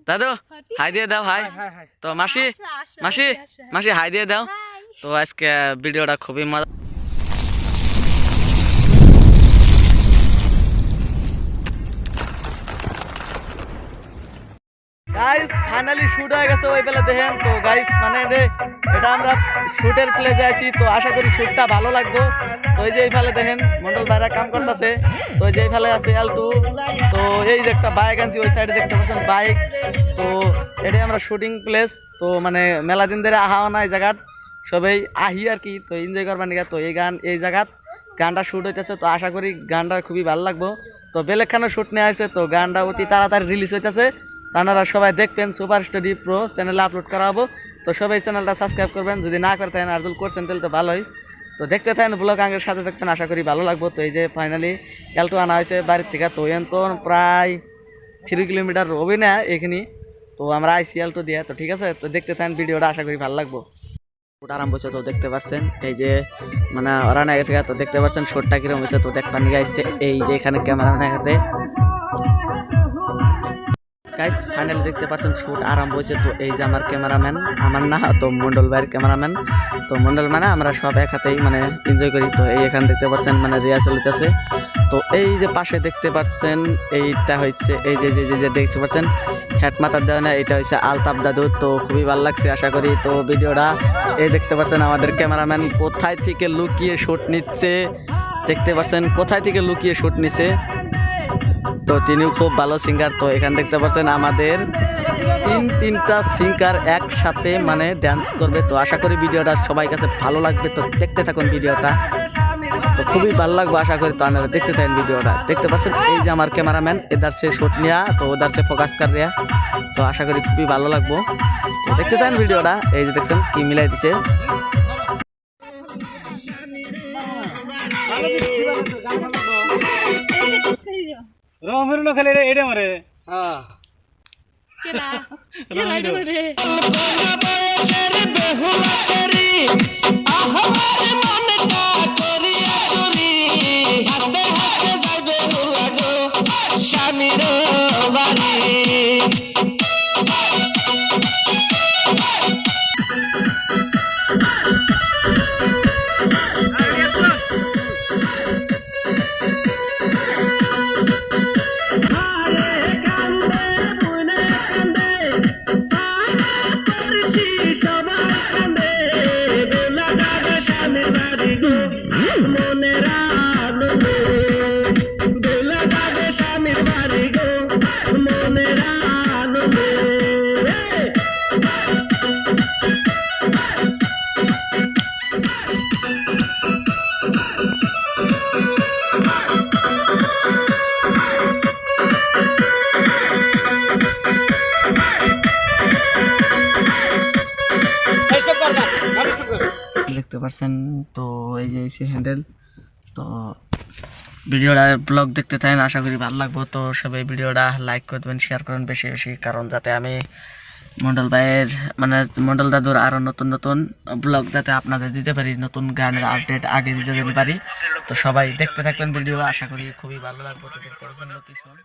দাদু হাই দিয়ে দাও, হাই। তো মাসি মাসি মাসি হাই দিয়ে দাও। তো আজকে ভিডিওটা খুবই মজা। গাইস ফাইনালি শুট হয়ে গেছে ওই বেলা দেখেন। তো গাইস মানে এটা আমরা শুটের প্লেসে আছি। তো আশা করি শুটটা ভালো লাগবে। তো এই যে এই ফেলে দেখেন মন্ডল ভাইরা কাম করতেছে। তো এই যে এই ফেলে আছে আলটু। তো এই যে একটা বাইক আনছি, ওই সাইডে দেখতে পাচ্ছেন বাইক। তো এটাই আমরা শুটিং প্লেস। তো মানে মেলা দিন ধরে আহা না এই জায়গাত সবাই আহি আর কি। তো এনজয় করবার নিকা। তো এই জায়গাত গানটা শুট হইতেছে। তো আশা করি গানটা খুবই ভালো লাগবো। তো বেলেগখানে শুট নেওয়া হয়েছে। তো গানটা অতি তাড়াতাড়ি রিলিজ হইতেছে। আপনারা সবাই দেখবেন, সুপার স্টাডি প্রো চ্যানেলে আপলোড করা হবো। তো সবাই চ্যানেলটা সাবস্ক্রাইব করবেন, যদি না করে থাকেন আর যদি করছেন তাহলে তো ভালোই। তো দেখতে থাকেন ব্লগ আঙ্গের সাথে থাকবেন, আশা করি ভালো লাগবো। তো এই যে ফাইনালি এলটো আনা হয়েছে বাড়ির থেকে। তো এন তো প্রায় 3 কিলোমিটার হবে না এখানে। তো আমরা আইসি এলটো দিয়ে। তো ঠিক আছে, তো দেখতে থাকেন ভিডিওটা, আশা করি ভালো লাগবো। শুট আরম্ভ হচ্ছে। তো দেখতে পাচ্ছেন এই যে মানে ওরা না গেছে। তো দেখতে পাচ্ছেন শুটটা কিরকম হয়েছে। তো দেখতে নিয়ে আসছে এই যে এখানে ক্যামেরা না হাতে। গাইস ফাইনালি দেখতে পাচ্ছেন শুট আরম্ভ হয়েছে। তো এই যে আমার ক্যামেরাম্যান, আমার না তো মন্ডল ভাইয়ের ক্যামেরাম্যান। তো মন্ডল মানে আমরা সব এক হাতেই মানে এনজয় করি। তো এই এখানে দেখতে পাচ্ছেন মানে রিহার্সাল হইতেছে। তো এই যে পাশে দেখতে পাচ্ছেন এইটা হচ্ছে এই যে যে যে দেখতে পাচ্ছেন হেড মাথার দেওয়া না, এটা হচ্ছে আলতাফ দাদু। তো খুবই ভালো লাগছে আশা করি। তো ভিডিওটা এই দেখতে পাচ্ছেন আমাদের ক্যামেরাম্যান কোথায় থেকে লুকিয়ে শুট নিচ্ছে। দেখতে পাচ্ছেন কোথায় থেকে লুকিয়ে শুট নিচ্ছে। তো তিনিও খুব ভালো সিঙ্গার। তো এখানে দেখতে পাচ্ছেন আমাদের তিনটা সিঙ্গার একসাথে মানে ডান্স করবে। তো আশা করি ভিডিওটা সবাই কাছে ভালো লাগবে। তো দেখতে থাকুন ভিডিওটা, তো খুবই ভালো লাগবে আশা করি। তো আপনারা দেখতে থাকেন ভিডিওটা। দেখতে পাচ্ছেন এই যে আমার ক্যামেরাম্যান এদার সে শুট নেওয়া, তো ওদার সে ফোকাস কর দেয়া। তো আশা করি খুবই ভালো লাগবো। তো দেখতে থাকেন ভিডিওটা। এই যে দেখছেন কি মিলাই দিছে। রমের না খালি এটা মারে। হ্যাঁ কেডা কেডা এটা রে দেখতে পাচ্ছেন। তো এই যে এসি হ্যান্ডেল। তো ভিডিওটা ব্লগ দেখতে থাকেন, আশা করি ভালো লাগবে। তো সবাই ভিডিওটা লাইক করবেন, শেয়ার করবেন বেশি বেশি, কারণ যাতে আমি মন্ডল ভাইয়ের মানে মন্ডল দাদুর আরও নতুন নতুন ব্লগ যাতে আপনাদের দিতে পারি, নতুন গানের আপডেট আগে দিতে পারি। তো সবাই দেখতে থাকবেন ভিডিও, আশা করি খুবই ভালো লাগবে। তো দেখতে পাচ্ছেন লোকেশন।